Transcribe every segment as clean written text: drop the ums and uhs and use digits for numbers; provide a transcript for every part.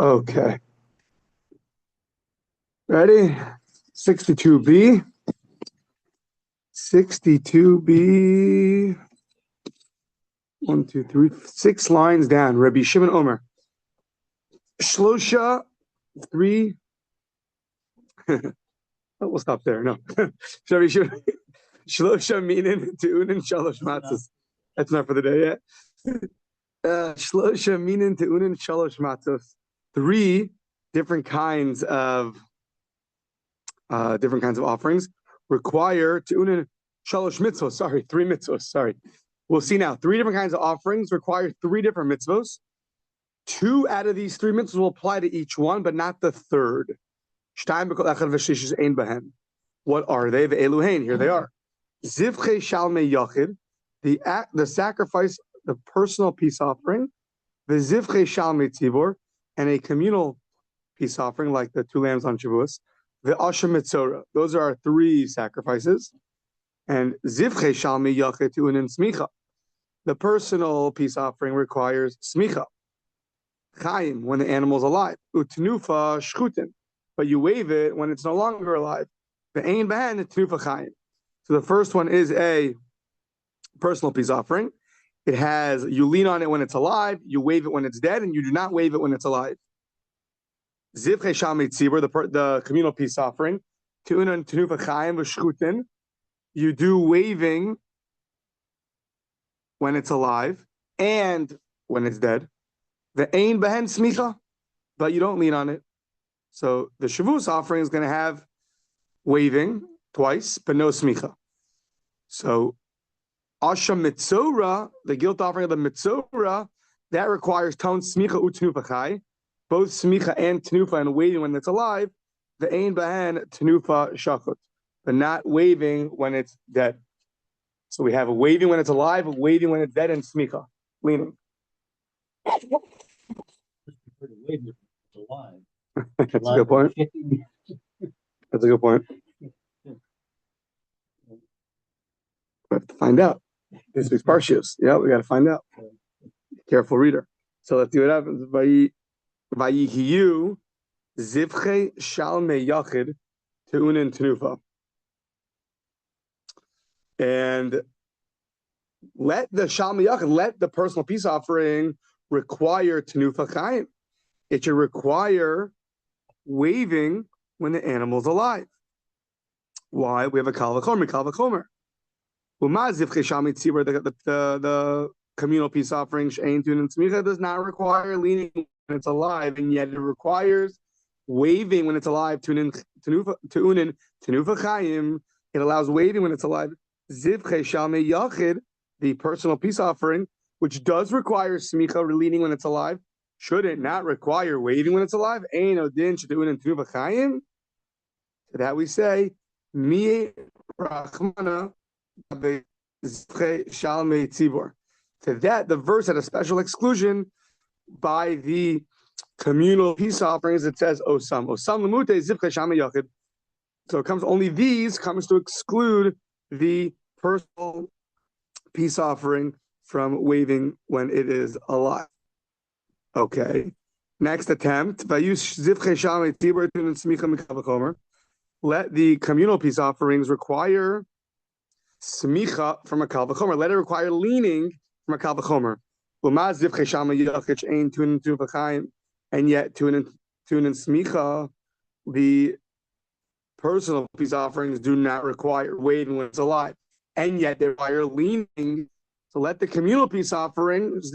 Okay. Ready? 62b. 62b. 1, 2, 3, 6 lines down. Rabbi Shimon Omer. Shlosha, 3. We'll stop there. No. Rabbi Shimon. Shlosha minin te'unin shalosh matzos. That's not for the day yet. Shlosha minin te'unin shalosh matzos. 3 different kinds of offerings require te'unin shalosh mitzvos. Sorry, 3 mitzvos. Sorry. We'll see now. 3 different kinds of offerings require 3 different mitzvos. 2 out of these 3 mitzvahs will apply to each one, but not the third. What are they? The Eluhain. Here they are. Zivche shalmei yachid, the sacrifice, the personal peace offering. The zivche shalmei tzibor, and a communal peace offering like the 2 lambs on Shavuos. The asha mitzora. Those are our 3 sacrifices. And zivche shalmei yachid tu'unin smicha. The personal peace offering requires smicha. Chaim, when the animal's alive. Utnufa shchutin, but you wave it when it's no longer alive. The ein behen tnufa chaim. So the first one is a personal peace offering. It has, you lean on it when it's alive, you wave it when it's dead, and you do not wave it when it's alive. Zivche shalmei tzibur, the communal peace offering. Tu'unan tnufa chaim v'shchutin. You do waving when it's alive and when it's dead. The ein behen smicha, but you don't lean on it. So the Shavuos offering is going to have waving twice, but no smicha. So asha mitzora, the guilt offering of the mitzora, that requires ton smicha utnufa chai, both smicha and tenufa, and waving when it's alive. The ein behen tenufa shachut, but not waving when it's dead. So we have a waving when it's alive, a waving when it's dead, and smicha, leaning. That's a good point. That's a good point. We have to find out. This week's Parshios. Yeah, we got to find out. Careful reader. So let's see what happens. Vayihiyu zivche shalmei yachid te'unin tenufa. And let the shalmei yachid, let the personal peace offering require tenufa chaim. It should require waving when the animal's alive. Why? We have a kal v'chomer. The communal peace offering does not require leaning when it's alive, and yet it requires waving when it's alive. Tenufa chayim. It allows waving when it's alive. Zivche shalmei yachid, the personal peace offering, which does require smicha, leaning when it's alive, should it not require waving when it's alive? Ein odin shetu'unin tenufa chayim. To that we say, mi rachmana zivche shalmei tzibor. To that, the verse had a special exclusion by the communal peace offerings. It says osam lemute zivche shalmei yachid. So it comes only these comes to exclude the personal peace offering from waving when it is alive. Okay. Next attempt. Let the communal peace offerings require smicha from a kal v'chomer. Let it require leaning from a kal v'chomer. And yet, tunin smicha, the personal peace offerings do not require waving when it's alive, and yet they require leaning. So let the communal peace offerings,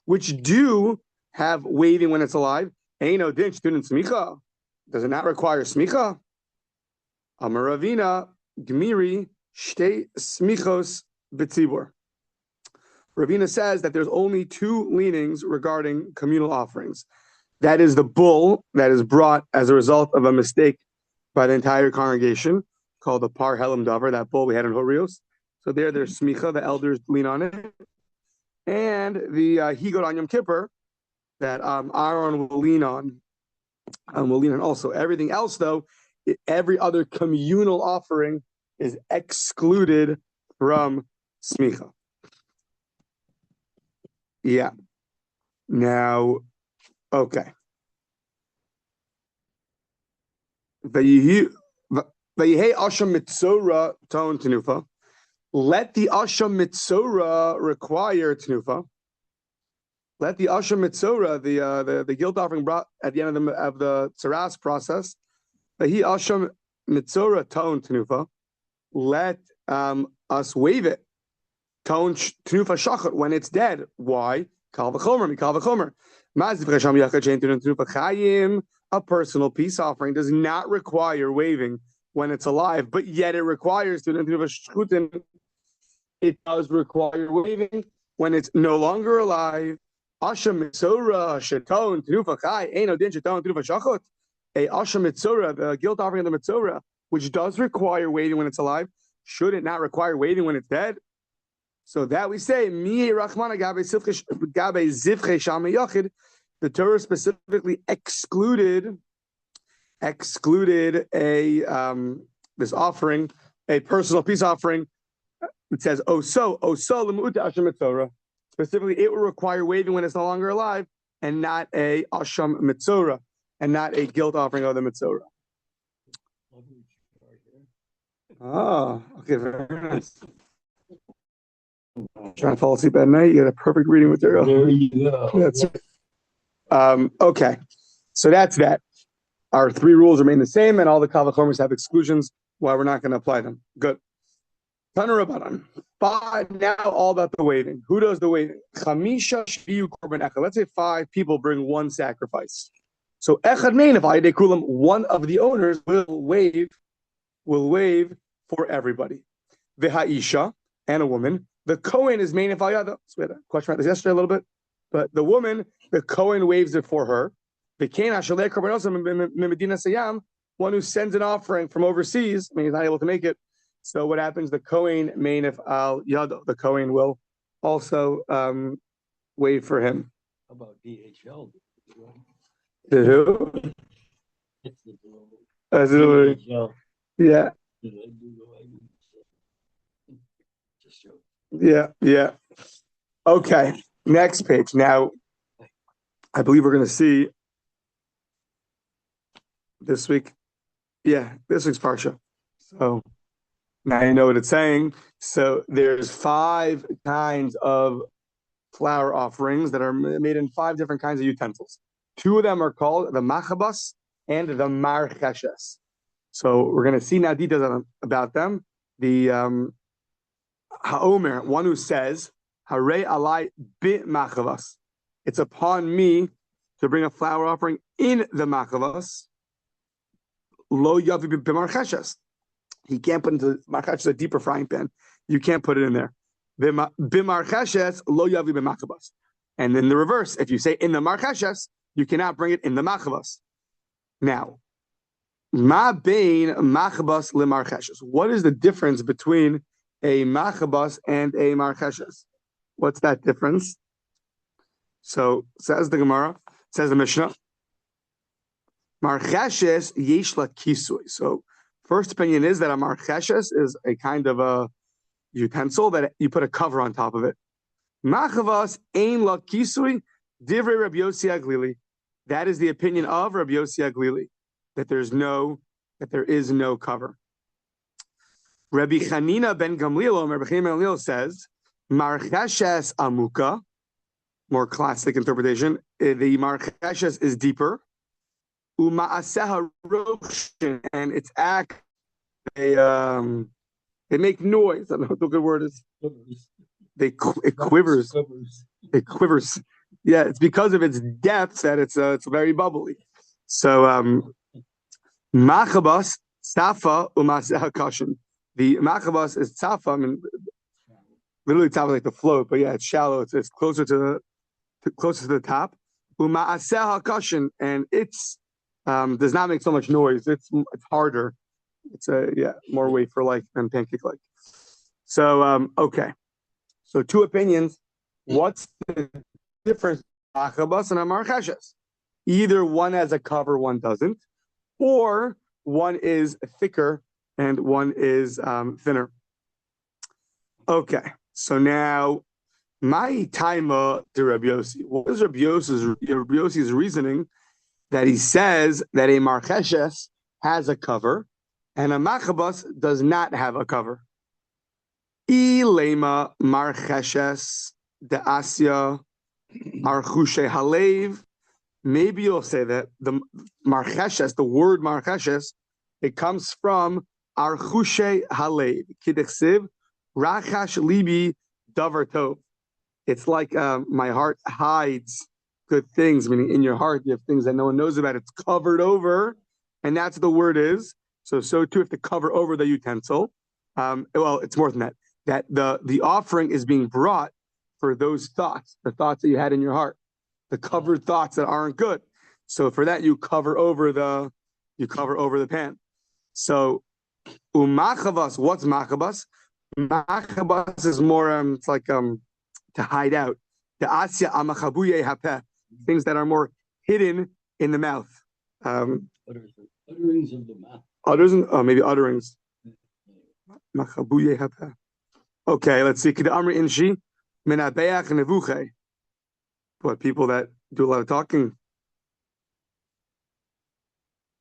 which do have waving when it's alive, does it not require smicha? Amar Ravina, Gmiri, Shtei Smichos B'tzibur. Ravina says that there's only 2 leanings regarding communal offerings. That is the bull that is brought as a result of a mistake by the entire congregation, called the Par Helam Davar, that bull we had in Horios. So there's smicha, the elders lean on it. And the Higot on Yom Kippur, that Aaron will lean on. Also. Everything else, though, every other communal offering is excluded from smicha. Yeah. Now, Okay. Vayihei asham mitzora ton tenufa. Let the asham mitzora require tenufa. Let the asham mitzora, the guilt offering brought at the end of the tzaras process. Vayihei asham mitzora ton tenufa. Let us waive it. Ton tenufa shachat when it's dead. Why? Kal v'chomer, mikal v'chomer. Maziv chasham yachad shein tenufa chayim. A personal peace offering does not require waving when it's alive, but yet it requires it does require waving when it's no longer alive. Asha mitzora sheton tenufa chai eino din sheton tenufa shachot. A asha mitzora, the guilt offering of the mitzora, which does require waving when it's alive, should it not require waving when it's dead? So that we say mi rachmana gabe zivche sham yachid. The Torah specifically excluded a this offering, a personal peace offering. It says oso lemuta asham mitzora. Specifically, it will require waving when it's no longer alive, and not a asham mitzora, and not a guilt offering of the mitzora. Oh, okay, very nice. Trying to fall asleep at night, you get a perfect reading material. There you go. That's okay, so that's that. Our three rules remain the same, and all the kal v'chomers have exclusions. Why we're not going to apply them? Good. Tana Rabbanan. Now all about the waving. Who does the waving? Chamisha shviu korban echad. Let's say 5 people bring one sacrifice. So echad mein of ayidei kulam, one of the owners will wave for everybody. V'ha'isha, and a woman. The Kohen is main of ayada. So we had a question about this yesterday a little bit. But the woman, the Kohen waves it for her. One who sends an offering from overseas, I mean, he's not able to make it. So what happens? The Kohen main of al yado. The Kohen will also wave for him. How about DHL? The who? It's the DHL. Yeah. Yeah. Okay. Next page. Now, I believe we're going to see this week. Yeah, this week's parsha. So now you know what it's saying. So there's 5 kinds of flour offerings that are made in 5 different kinds of utensils. 2 of them are called the machabas and the marcheshes. So we're going to see now details about them. The haomer, one who says, Harei alai bit machavas. It's upon me to bring a flour offering in the machavas. Lo yavi b'marcheshes. He can't put into marcheshes a deeper frying pan. You can't put it in there. B'marcheshes lo yavi b'machavas. And then the reverse. If you say in the marcheshes, you cannot bring it in the machavas. Now, ma bein machabas lemarcheshes. What is the difference between a machabas and a marcheshes? What's that difference? So says the Gemara, says the Mishnah, marcheshes yesh la kisui. So first opinion is that a marcheshes is a kind of a utensil that you put a cover on top of it. Machavas ein la kisui divrei Rabbi Yossi Aglili. That is the opinion of Rabbi Yossi Aglili, that there is no cover. Rabbi Chanina ben Gamliel, Rabbi Chanina ben Gamliel says, marcheshes amuka, more classic interpretation. The marcheshes is deeper. Uma'aseha rokshin, and its act, they make noise. I don't know what the good word is. It quivers. It quivers. Yeah, it's because of its depth that it's very bubbly. So machabas safa u'ma'aseha kashin. The machabas is tzafa. I mean, literally tzafa like the float, but yeah, it's shallow. It's closer to the top. Uma'aseha kashin, and it's does not make so much noise. It's harder. It's more wafer like than pancake like. So okay. So 2 opinions. What's the difference between machabas and a marcheshes? Either one has a cover, one doesn't, or one is thicker and one is thinner. Okay. So now My taima to Rabbi Yossi. What is Rabbi Yossi's reasoning that he says that a marcheshes has a cover and a machabas does not have a cover? Ilema marcheshes de asya archushe halev. Maybe you'll say that the marcheshes, the word marcheshes, it comes from archushe halev. Kidechsiv rachash libi davar tov. It's like my heart hides good things, meaning in your heart you have things that no one knows about. It's covered over, and that's what the word is. So too if to cover over the utensil. Well, it's more than that. That the offering is being brought for those thoughts, the thoughts that you had in your heart, the covered thoughts that aren't good. So for that you cover over the pan. So umachavas, what's machabas? Machabas is more it's like to hide out. The asya amachabuye hapeh, things that are more hidden in the mouth. Utterings of the mouth. Maybe utterings. Machabuye hapeh. Okay, let's see. Kida amri inshi menabeach nevuche. What, people that do a lot of talking?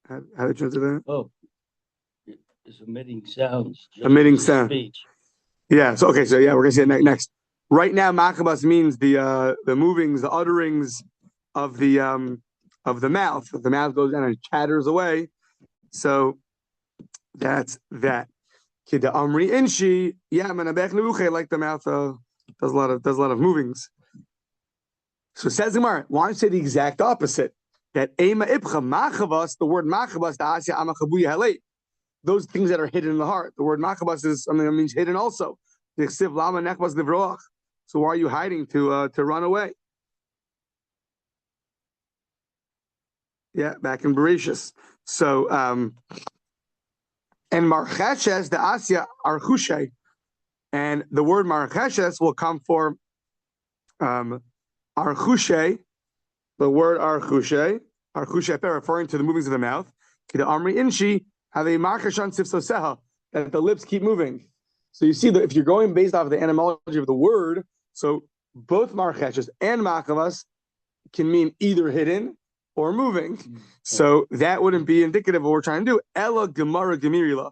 How do you translate that? Oh, it's emitting sounds. Emitting sound. Speech. Yeah. So okay. So yeah, we're gonna see it next. Right now, machabas means the movings, the utterings of the mouth. The mouth goes down and chatters away. So that's that. Kida amri inshi, yeah, menabech nevuche, like the mouth does a lot of movings. So says Gemara, why don't you say the exact opposite? That ema ibcha machavas, the word machavas, the asya amachabuya halei, those things that are hidden in the heart. The word machabas is something that means hidden also. So why are you hiding to run away? Yeah, back in Bereshis. So and marcheshes, the asya archushe, and the word marcheshes will come for archushe, the word archushe referring to the movings of the mouth. Kida amri inshi have a marcheshan sifsoseha, that the lips keep moving. So you see that if you're going based off of the etymology of the word, so both marcheshes and machavas can mean either hidden or moving. So that wouldn't be indicative of what we're trying to do. Ella gemara gemirila.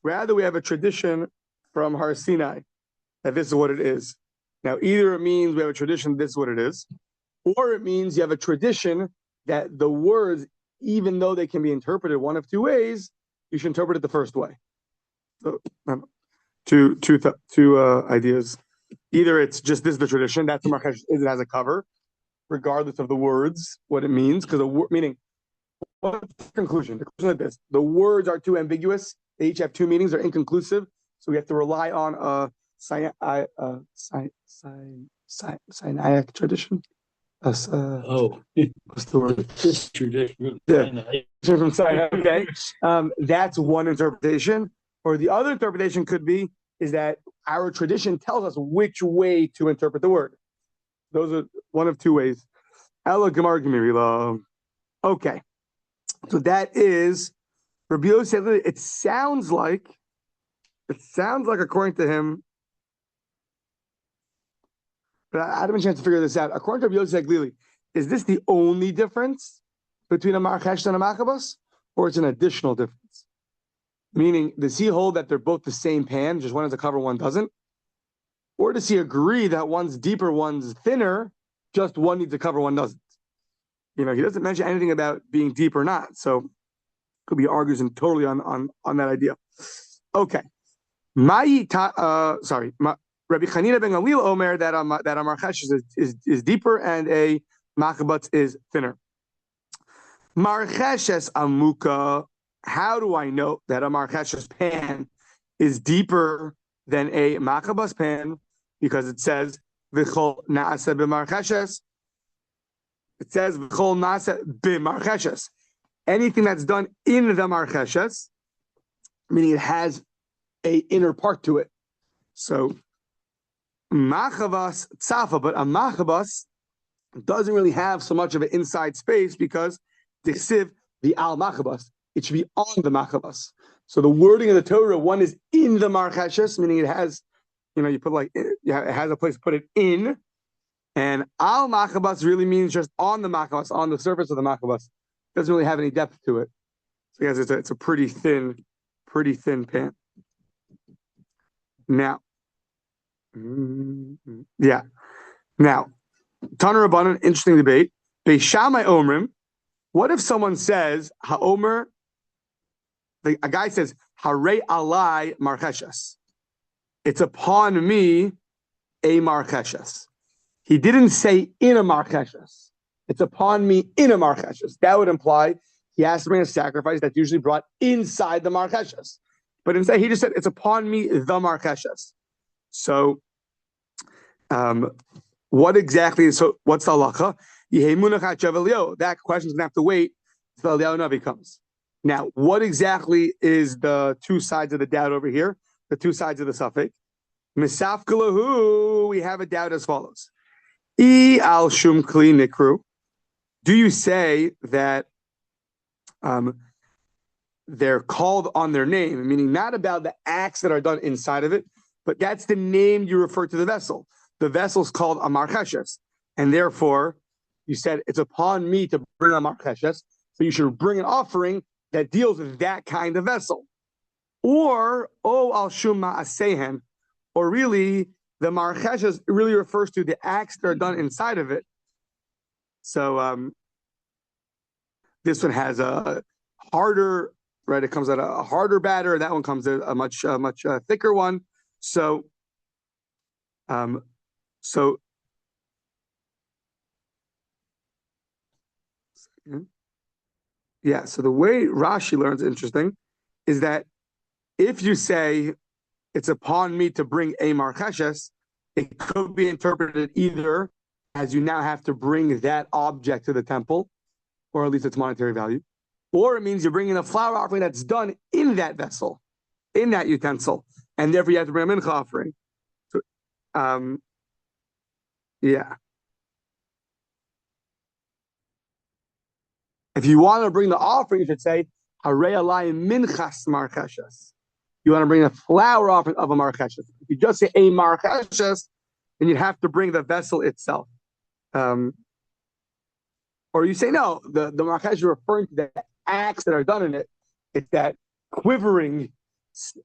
Rather, we have a tradition from Har Sinai that this is what it is. Now, either it means we have a tradition, this is what it is, or it means you have a tradition that the words, even though they can be interpreted one of two ways, you should interpret it the first way. So, two ideas. Either it's just this is the tradition, that's the marchesh, it has a cover, regardless of the words, what it means, because meaning, what's the conclusion? The conclusion like this: the words are too ambiguous. They each have two meanings. They're inconclusive. So we have to rely on a Sinaitic tradition. What's the word? Tradition. Yeah, from Sinai. Okay, that's one interpretation. Or the other interpretation could be is that our tradition tells us which way to interpret the word. Those are one of two ways. Ella Gemar Gemirila. Okay, so that is Rabbi Yossi. It sounds like according to him, but I haven't had a chance to figure this out. According to Rabbi Yossi Glili, is this the only difference between a marchesh and a machabas, or it's an additional difference? Meaning, does he hold that they're both the same pan, just one has a cover, one doesn't? Or does he agree that one's deeper, one's thinner, just one needs a cover, one doesn't? He doesn't mention anything about being deep or not. So could be argues totally on that idea. Okay. Rabbi Chanina ben Galil Omer that a marchesh is deeper and a machabats is thinner. Marcheshes amuka. How do I know that a marcheshes pan is deeper than a machabas pan? Because it says v'chol naaseh b'marcheshes. It says v'chol naaseh b'marcheshes. Anything that's done in the marcheshes, meaning it has a inner part to it. So machavas tzafa, but a machabas doesn't really have so much of an inside space because the al machabas, it should be on the machabas. So the wording of the Torah, one is in the marcheshes, meaning it has, you put it has a place to put it in, And al machabas really means just on the machabas, on the surface of the machabas. Doesn't really have any depth to it. So guys, it's a pretty thin pan. Now, yeah. Now, Tana Rabbanan, interesting debate. Beis Shammai Omrim. What if someone says Haomer? A guy says Harei alai marcheshes. It's upon me a marcheshes. He didn't say in a marcheshes. It's upon me in a marcheshes. That would imply he has to bring a sacrifice that's usually brought inside the marcheshes. But instead, he just said it's upon me the marcheshes. So, what exactly? So, what's the halacha? That question's gonna have to wait until Eliyahu Navi comes. Now, what exactly is the two sides of the doubt over here? The two sides of the suffix. Misafkalahu, we have a doubt as follows. I al shum kli nikru. Do you say that they're called on their name, meaning not about the acts that are done inside of it, but that's the name you refer to the vessel. The vessel's called a marcheshes, and therefore you said it's upon me to bring a marcheshes, so you should bring an offering that deals with that kind of vessel. Or al shum ma'asehen, or really the marcheshes really refers to the acts that are done inside of it. So this one has a harder, right? It comes out a harder batter. That one comes out a much thicker one. So yeah. So the way Rashi learns, interesting, is that if you say it's upon me to bring a marcheshes, it could be interpreted either as you now have to bring that object to the temple, or at least its monetary value, or it means you're bringing a flour offering that's done in that vessel, in that utensil, and therefore you have to bring a mincha offering. So, yeah. If you want to bring the offering, you should say harei alai minchas marcheshes. You want to bring a flour offering of a marcheshes. If you just say a marcheshes, then you'd have to bring the vessel itself. Or you say no, the marcheshes are referring to the acts that are done in it. It's that quivering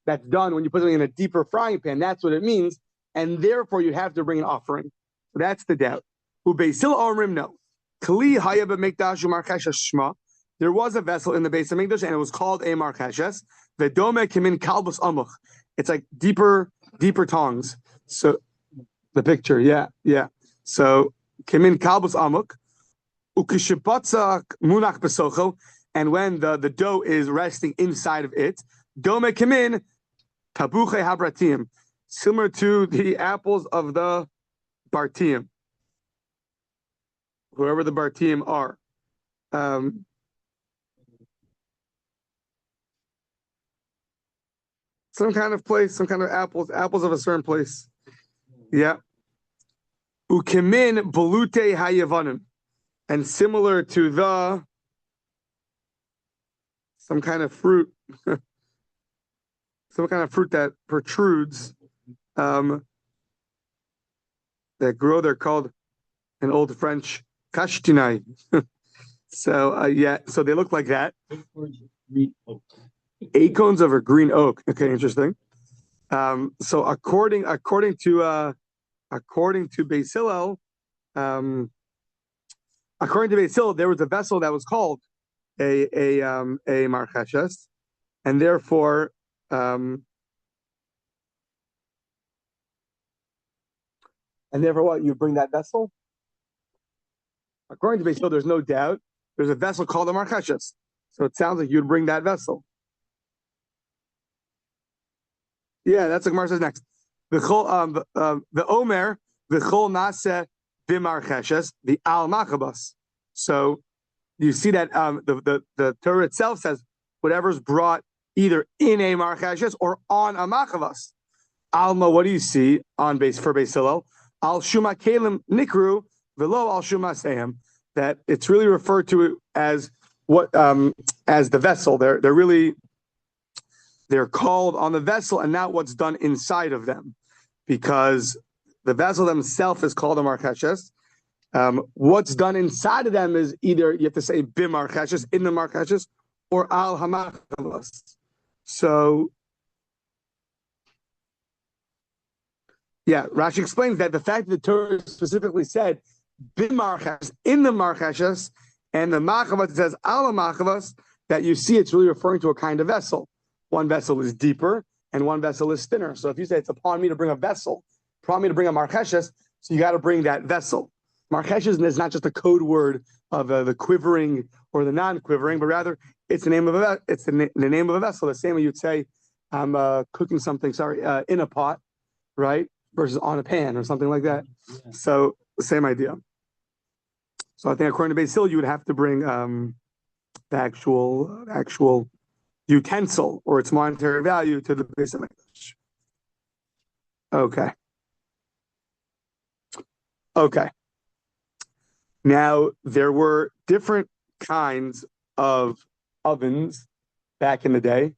that's done when you put something in a deeper frying pan. That's what it means, and therefore you have to bring an offering. So that's the doubt. Ubeisila omrim no. Kli haya b'mikdash u'marcheshes shma. There was a vessel in the base of Mikdash, and it was called a marcheshes. V'dome kimin kalbus amuch. It's like deeper tongs. So the picture, yeah. So kimin kalbus amuk. Ukishipatza munach besocho, and when the dough is resting inside of it, dome kimin tabuche habratim, similar to the apples of the Bartium, whoever the Bartium are. Some kind of place, some kind of apples of a certain place. Yeah. Ukimin bolute hayavanim. And similar to some kind of fruit that protrudes, that grow, they're called in Old French kashtinai. So they look like that. Acorns of a green oak. Okay, interesting. So according to Beis Hillel, there was a vessel that was called a marcheshes, and therefore what, you bring that vessel? According to Beis Hillel, there's no doubt there's a vessel called a marcheshes. So it sounds like you'd bring that vessel. Yeah, that's what Gemara says next. The Omer, the Chol Nase B'marcheshes, the Al Machabas. So you see that the Torah itself says whatever's brought either in a marcheshes or on a machavas. Alma, what do you see on base for Beis Hillel? Al Shuma Kalim Nikru Velo Al Shuma Sehem. That it's really referred to as what as the vessel. They're called on the vessel and not what's done inside of them, because the vessel themselves is called a marcheshes, What's done inside of them is either you have to say bimarcheshes, in the marcheshes, or al hamachavas. So, yeah, Rashi explains that the fact that the Torah specifically said bimarcheshes, in the marcheshes, and the machavas says al hamachavas, that you see it's really referring to a kind of vessel. One vessel is deeper and one vessel is thinner. So if you say it's upon me to bring a vessel, upon me to bring a marcheshes, so you got to bring that vessel. Marcheshes is not just a code word of the quivering or the non-quivering, but rather it's the name of the name of a vessel. The same way you'd say, I'm cooking something, in a pot, right? Versus on a pan or something like that. Yeah. So the same idea. So I think according to Beis Hillel, you would have to bring the actual utensil or its monetary value to the Beis Hamikdash. Okay. Now, there were different kinds of ovens back in the day.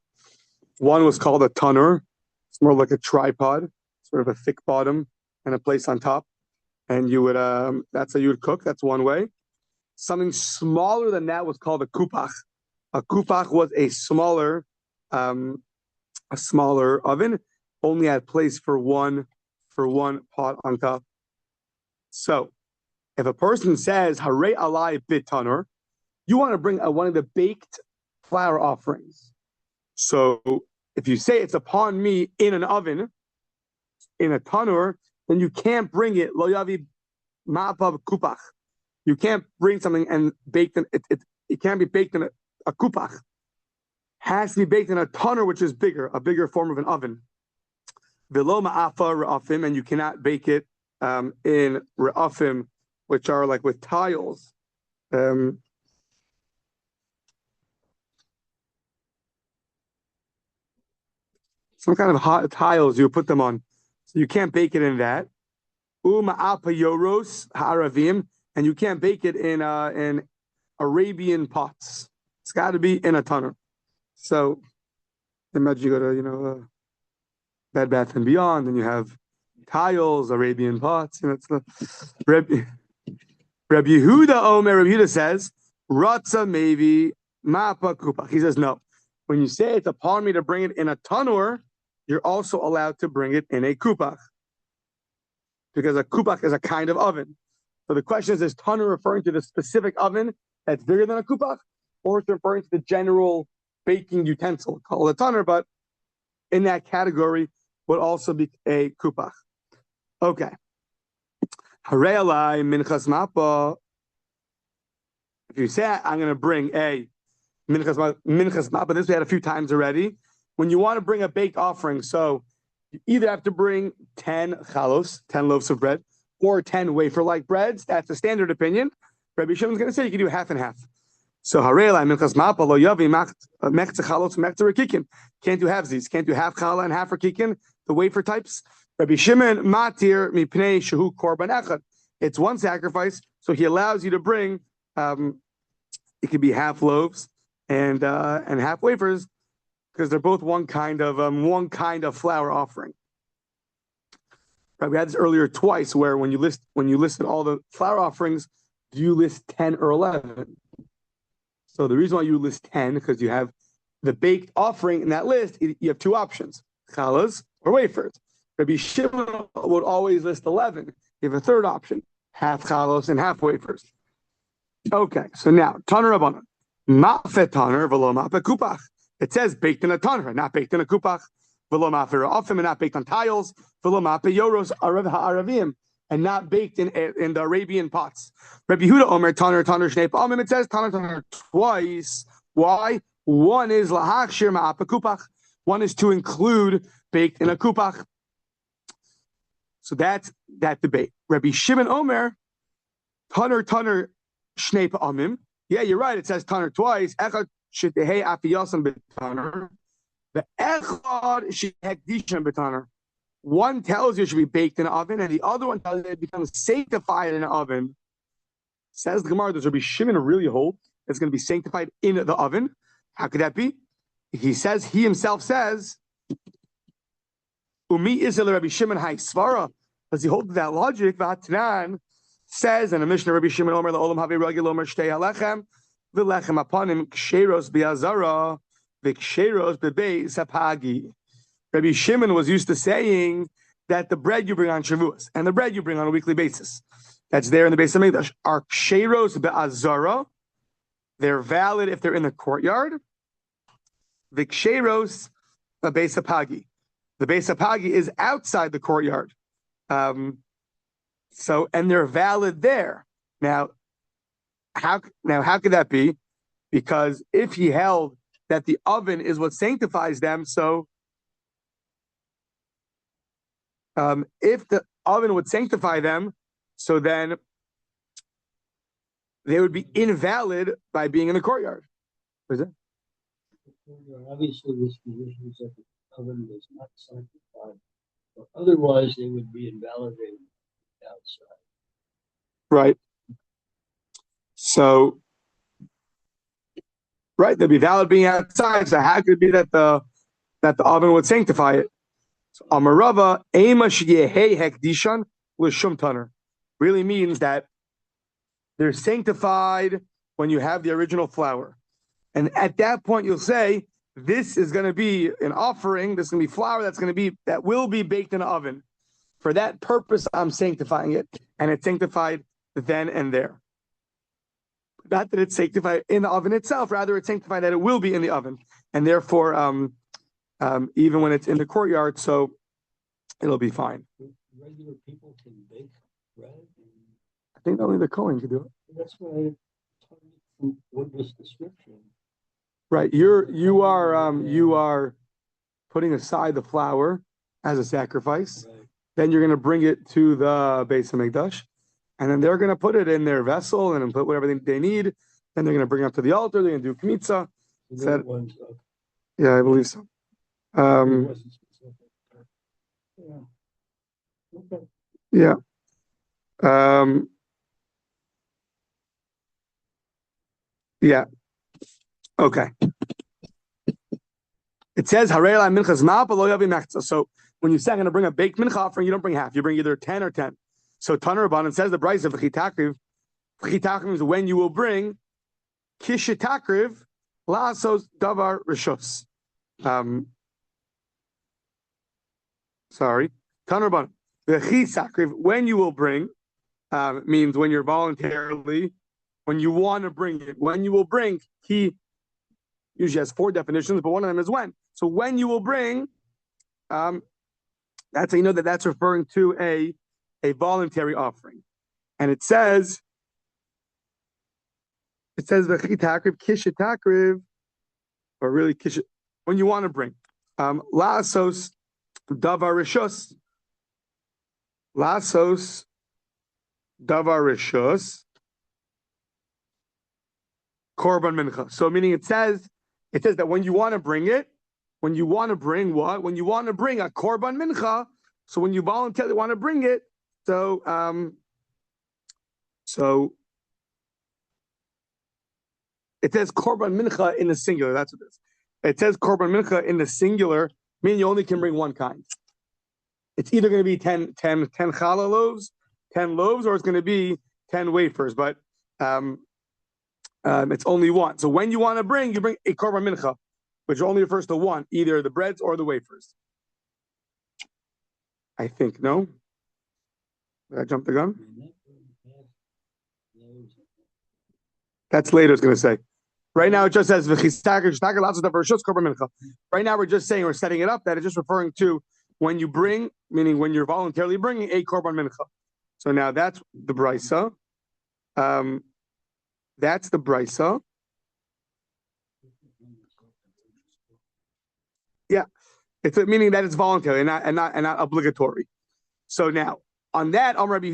One was called a tanur. It's more like a tripod, sort of a thick bottom and a place on top. And you would, that's how you would cook. That's one way. Something smaller than that was called a kupach. A kupach was a smaller oven, only had place for one pot on top. So, if a person says "Harei alai bit tanur," you want to bring one of the baked flour offerings. So, if you say it's upon me in an oven, in a tanur, then you can't bring it lo yavi ma'apav kupach. You can't bring something and bake it. It can't be baked in a kupach. Has to be baked in a tanur, which is bigger, a bigger form of an oven. Velo ma'afa ra'afim, and you cannot bake it in ra'afim, which are like with tiles. Some kind of hot tiles you put them on. So you can't bake it in that. Ma'apa yoros ha'aravim, and you can't bake it in Arabian pots. It's got to be in a tanur. So imagine you go to Bed Bath and Beyond, and you have tiles, Arabian pots. It's the Rabbi Yehuda Omer. Rabbi Yehuda says, "Ratza maybe mapa kupach." He says, no. When you say it's upon me to bring it in a tanur, you're also allowed to bring it in a kupach, because a kupach is a kind of oven. So the question is tanur referring to the specific oven that's bigger than a kupach, or it's referring to the general baking utensil called a tanur, but in that category would also be a kupach. Okay. Harei alai minchas mapa. If you say I'm going to bring a minchas mapa, this we had a few times already. When you want to bring a baked offering, so you either have to bring 10 chalos, 10 loaves of bread, or 10 wafer-like breads. That's the standard opinion. Rabbi Shimon's going to say you can do half and half. So harei alai minchas mapa lo yavi mechze chalos mechze rekikin. Can't do halvesies. Can't do half challah and half rekikin, the wafer types. Rabbi Shimon matir mipnei shehu korban echad. It's one sacrifice, so he allows you to bring. It could be half loaves and half wafers, because they're both one kind of flour offering. Right, we had this earlier twice, where when you listed all the flour offerings, do you list 10 or 11? So the reason why you list 10, because you have the baked offering in that list. You have two options: challahs or wafers. Rabbi Shimon would always list 11. You have a third option: half chalos and half wafers. Okay, so now tanur rabbanan, ma'afet tanur v'lo ma'afet kupach. It says baked in a tanur, not baked in a kupach. V'lo ma'afet ra'afim, and not baked on tiles. V'lo ma'afet yoros ha'aravim, and not baked in the Arabian pots. Rabbi Yehuda Omer tanur shnei pa'amim. It says tanur twice. Why? One is lahachshir ma'afet kupach. One is to include baked in a kupach. So that's that debate. Rabbi Shimon Omer, tanur shnei pa'amim. Yeah, you're right. It says tanur twice. Echad shetehei afiyasam b'tanur. The echad shehekdisham b'tanur. One tells you it should be baked in an oven, and the other one tells you it becomes sanctified in an oven. Says the Gemara, does Rabbi Shimon really hold it's going to be sanctified in the oven? How could that be? He himself says, Umi Isel Rabbi Shimon Hai Svara. Does he hold to that logic? Vatnan says, and a Mishnah Rabbi Shimon Omer la'olam havi ragil omer shtei halechem v'lechem apanim ksheros bi'azara v'ksheros bebeis hapagi. Rabbi Shimon was used to saying that the bread you bring on Shavuos and the bread you bring on a weekly basis, that's there in the Beis Hamikdash, are ksheros be'azara. They're valid if they're in the courtyard. V'ksheros bebeis hapagi. The Beis Hapagi is outside the courtyard. And they're valid there. Now, how could that be? Because if he held that the oven is what sanctifies them, so if the oven would sanctify them, so then they would be invalid by being in the courtyard. What is it? Obviously, this condition is that the oven was not sanctified, or otherwise they would be invalidated outside. Right. So, right, they'd be valid being outside. So how could it be that the oven would sanctify it? So Amarava Ema Sheyehei Hekdishan L'Shum Taner really means that they're sanctified when you have the original flour. And at that point you'll say, this is going to be an offering, this is going to be flour that will be baked in an oven. For that purpose, I'm sanctifying it, and it's sanctified then and there. Not that it's sanctified in the oven itself, rather it's sanctified that it will be in the oven. And therefore, even when it's in the courtyard, so it'll be fine. Regular people can bake bread? I think only the Kohen can do it. That's what I told you from what this description. Right, you are putting aside the flour as a sacrifice. Right. Then you're going to bring it to the Beis Hamikdash, and then they're going to put it in their vessel and put whatever they need. Then they're going to bring it up to the altar. They're going to do kmitza. Yeah, I believe so. Yeah. Yeah. Okay. It says, so when you say I'm going to bring a baked mincha offering, you don't bring half. You bring either 10 or 10. So Taner Rabban, it says the Brisa of Chitakriv means when you will bring Kishitakriv Lasos Davar Rishos. Sorry. Taner Rabban. The Chisakriv, when you will bring, means when you're voluntarily, when you want to bring it. When you will bring, he usually has 4 definitions, but one of them is when. So when you will bring, that's how you know that that's referring to a voluntary offering. And it says v'chitakriv kishitakriv, or really kish, when you want to bring. Lasos davar rishos. Lasos davar rishos. Korban mincha. So meaning it says that when you want to bring it, when you want to bring what? When you want to bring a korban mincha, so when you voluntarily want to bring it, so it says korban mincha in the singular. That's what it is. It says korban mincha in the singular, meaning you only can bring one kind. It's either going to be 10 challah loaves, 10 loaves, or it's going to be 10 wafers. But it's only one. So when you want to bring, you bring a korban mincha, which only refers to one, either the breads or the wafers. I think, no? Did I jump the gun? That's later, it's going to say. Right now, it just says, right now, we're just saying, we're setting it up, that it's just referring to when you bring, meaning when you're voluntarily bringing a korban mincha. So now that's the brisa. That's the brisa. Yeah, it's meaning that it's voluntary and not obligatory. So now on that, okay,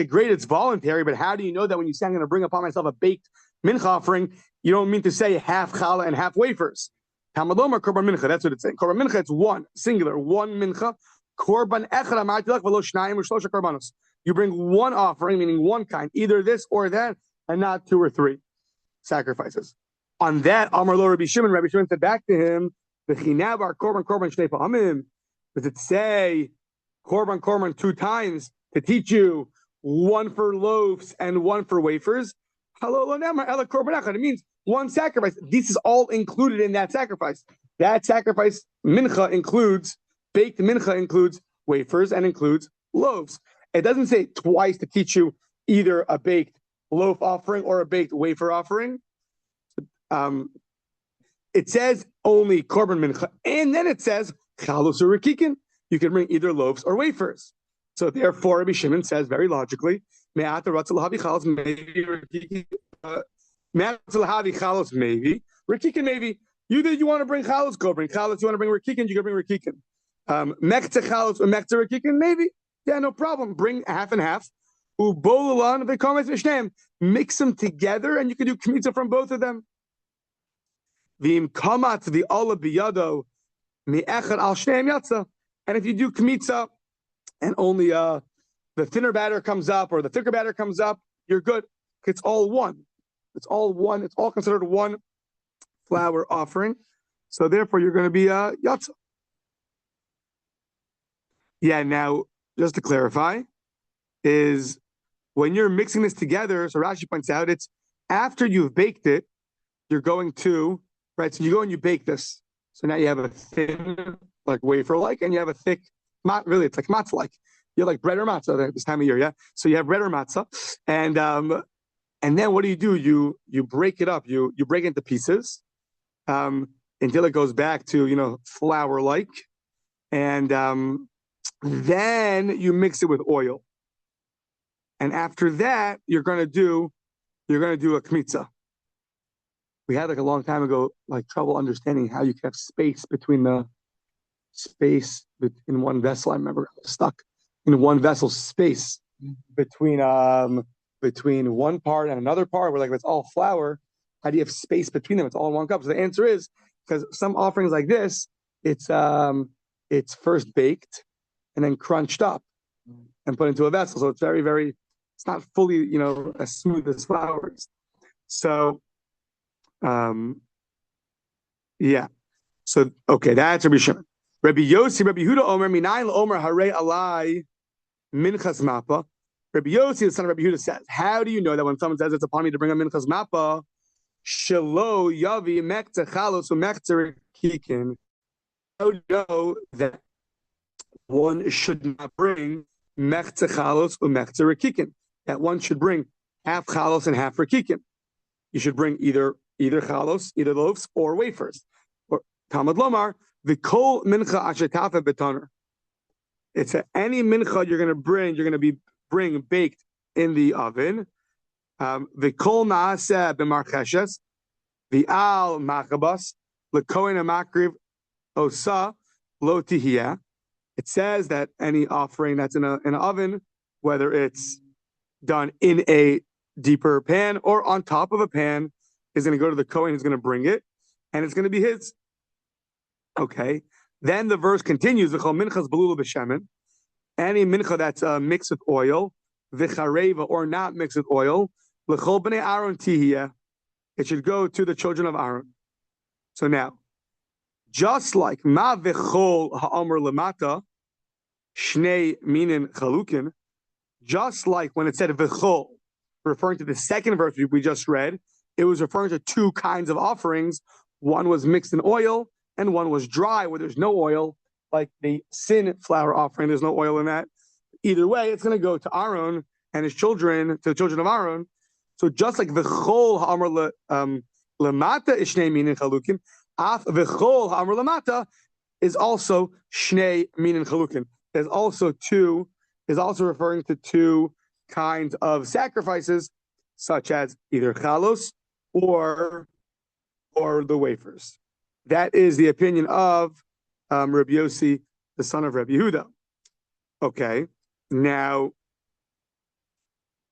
great, it's voluntary, but how do you know that when you say I'm going to bring upon myself a baked mincha offering, you don't mean to say half challah and half wafers? Hamalom or korban mincha? That's what it's saying. Korban mincha, it's one singular, one mincha. Korban echad amarti lach v'lo shnayim u'shlosha korbanos. You bring one offering, meaning one kind, either this or that, and not 2 or 3 sacrifices. On that, Amar lo Rabbi Shimon said back to him, "V'chinav our korban shnei pa'amim." Does it say korban 2 times to teach you one for loaves and one for wafers. It means one sacrifice. This is all included in that sacrifice. That sacrifice, mincha, includes, baked mincha includes wafers and includes loaves. It doesn't say twice to teach you either a baked loaf offering or a baked wafer offering. It says only korban mincha, and then it says chalus or rikikin. You can bring either loaves or wafers. So therefore, Rabbi Shimon says very logically, maybe rikikin maybe. You want to bring chalus, go bring chalus. You want to bring rikikin, you go bring rikikin. Mekta chalus or mekta rikikin, maybe. Yeah, no problem. Bring half and half. Mix them together, and you can do kmitza from both of them. And if you do kmitza and only the thinner batter comes up or the thicker batter comes up, you're good. It's all one. It's all one. It's all considered one flour offering. So therefore, you're going to be yatsa. Yeah. Now, just to clarify, is when you're mixing this together. So Rashi points out it's after you've baked it. You're going to right. So you go and you bake this. So now you have a thin, like wafer-like, and you have a thick, really, it's like matzah-like. You have like bread or matzah this time of year, yeah? So you have bread or matzah, and then what do? You break it up. You break it into pieces until it goes back to, flour-like, and then you mix it with oil. And after that, you're gonna do a kmitza. We had like a long time ago, like trouble understanding how you can have space in one vessel. I remember I was stuck in one vessel space between one part and another part. We're like, if it's all flour, how do you have space between them? It's all in one cup. So the answer is because some offerings like this, it's first baked and then crunched up and put into a vessel. So it's very, very, it's not fully, as smooth as flours. So yeah. So okay, that's Rabbi Shimon. Rabbi Yossi, Rabbi Yehuda Omer, Minayin Omer Harei Alai Minchas Mappa. Rabbi Yossi, the son of Rabbi Yehuda, says, how do you know that when someone says it's upon me to bring a Minchas Mappa, Shelo Yavi Mekta Chalos Umekta Rikikin? How do you know that one should not bring Mekta Chalos Umekta Rikikin? That one should bring half Chalos and half Rikikin. You should bring either chalos, either loaves or wafers. Or Talmud Lomar, the kol mincha ashetafa betoner. It's any mincha you're going to be bring baked in the oven. The kol naaseh b'marcheshes, the al machabas, lekohen amakriv osa lo tihiyah. It says that any offering that's in an oven, whether it's done in a deeper pan or on top of a pan, is going to go to the Kohen who's going to bring it, and it's going to be his. Okay. Then the verse continues, any mincha that's mixed with oil, v'chareva, or not mixed with oil, l'chol b'nei Aaron tihiyah, it should go to the children of Aaron. So now, just like ma v'chol ha'omer lemata, shnei minin chalukin, just like when it said v'chol, referring to the second verse we just read, it was referring to 2 kinds of offerings. One was mixed in oil, and one was dry, where there's no oil, like the sin flour offering. There's no oil in that. Either way, it's going to go to Aaron and his children, to the children of Aaron. So just like v'chol ha'amar lemata is shnei minin chalukin, af v'chol ha'amar lemata is also shnei minin chalukin. There's also referring to 2 kinds of sacrifices, such as either chalos or the wafers. That is the opinion of Rabbi Yossi, the son of Rabbi Yehuda. Okay, now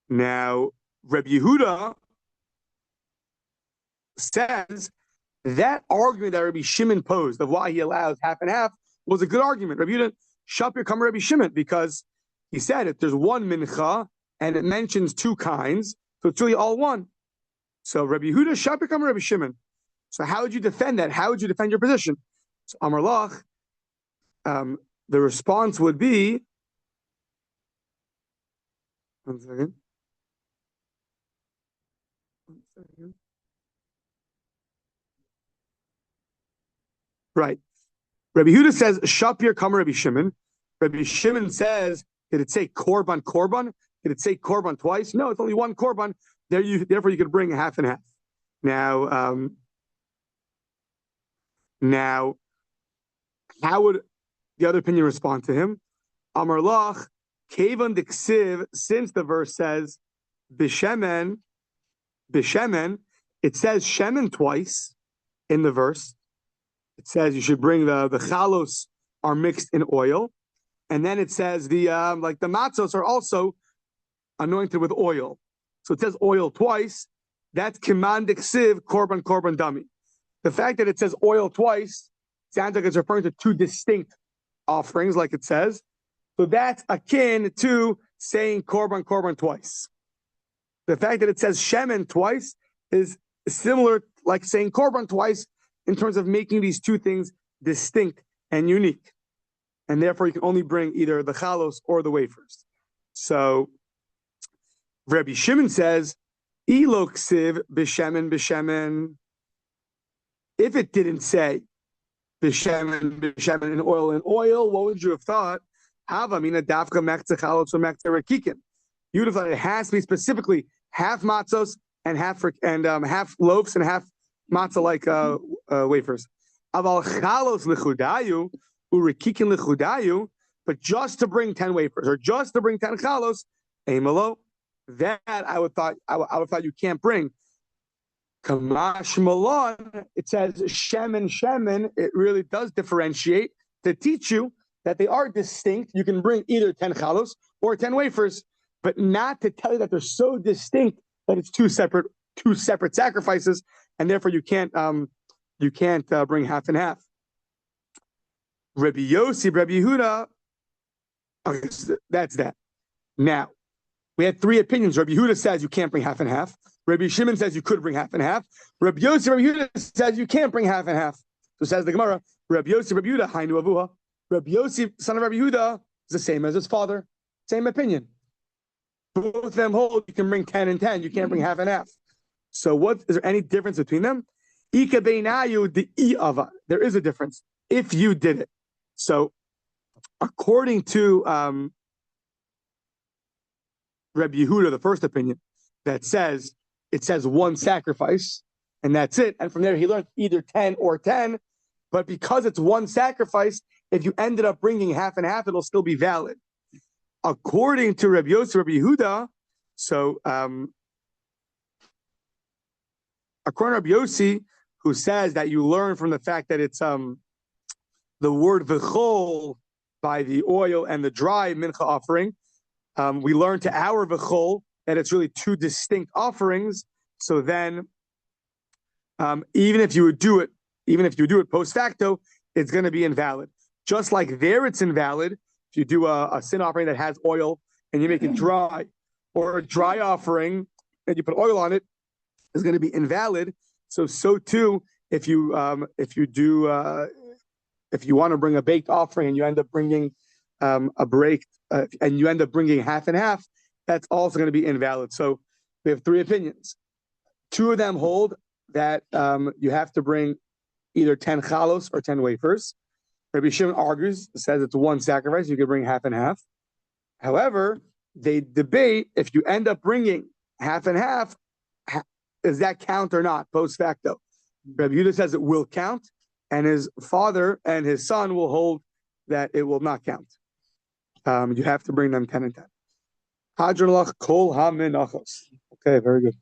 Rabbi Yehuda says that argument that Rabbi Shimon posed of why he allows half and half was a good argument. Rabbi Yehuda shapir come Rabbi Shimon, because he said if there's one mincha and it mentions 2 kinds, so it's really all one. So Rabbi Yehuda shapir come Rabbi Shimon. So how would you defend that? How would you defend your position? So Amar Lach, the response would be One second. Right. Rabbi Huda says, Shapir Kamer Rabbi Shimon. Rabbi Shimon says, did it say korban, korban? Did it say korban twice? No, it's only one korban. Therefore, you could bring half and half. Now, how would the other opinion respond to him? Amar Lach, Kevan Diksiv, since the verse says, Bishemen, it says Shemen twice in the verse. It says you should bring the chalos are mixed in oil. And then it says the matzos are also anointed with oil. So it says oil twice. That's kiman diksiv korban dami. The fact that it says oil twice sounds like it's referring to two distinct offerings, like it says. So that's akin to saying korban twice. The fact that it says shemen twice is similar, like saying korban twice, in terms of making these two things distinct and unique. And therefore, you can only bring either the chalos or the wafers. So Rabbi Shimon says, Ilo ksiv b'shemen. If it didn't say b'shemen in oil, what would you have thought? Hava mina dafka mekta chalos or mekta rekikin. You would have thought it has to be specifically half matzos and half loaves and half matzah like wafers. Aval chalos lechudayu urekikin lechudayu, but just to bring 10 wafers or just to bring 10 chalos, emelo. That I would thought you can't bring. Kamash malon, it says shemen. It really does differentiate to teach you that they are distinct. You can bring either 10 chalos or 10 wafers, but not to tell you that they're so distinct that it's two separate sacrifices, and therefore you can't bring half and half. Rabbi Yossi, Rabbi Yehuda. Okay, so that's that. Now we had three opinions. Rabbi Yehuda says you can't bring half and half. Rabbi Shimon says you could bring half and half. Rabbi Yossi, Rabbi Yehuda says you can't bring half and half. So says the Gemara, Rabbi Yossi, Rabbi Yehuda, Hainu Avuha. Rabbi Yossi, son of Rabbi Yehuda, is the same as his father. Same opinion. Both of them hold you can bring 10 and 10. You can't bring half and half. So what is there any difference between them? Ika beinayu the i'ava. There is a difference if you did it. So according to Rabbi Yehuda, the first opinion, that says it says one sacrifice and that's it. And from there he learned either 10 or 10. But because it's one sacrifice, if you ended up bringing half and half, it'll still be valid. According to Rabbi Yossi, Rabbi Yehuda, so according to Rabbi Yossi, who says that you learn from the fact that it's the word v'chol by the oil and the dry mincha offering, we learn to our v'chol that it's really two distinct offerings. So then, even if you would do it post facto, it's going to be invalid. Just like there, it's invalid. If you do a sin offering that has oil and you make it dry, or a dry offering and you put oil on it, is going to be invalid. So too, if you want to bring a baked offering and you end up bringing and you end up bringing half and half, that's also going to be invalid. So we have three opinions. Two of them hold that you have to bring either 10 chalos or 10 wafers. Rabbi Shimon says it's one sacrifice, you can bring half and half. However, they debate if you end up bringing half and half, does that count or not, post facto? Rabbi Yehuda says it will count, and his father and his son will hold that it will not count. You have to bring them 10 and 10. Hadron kol ha-menachos. Okay, very good.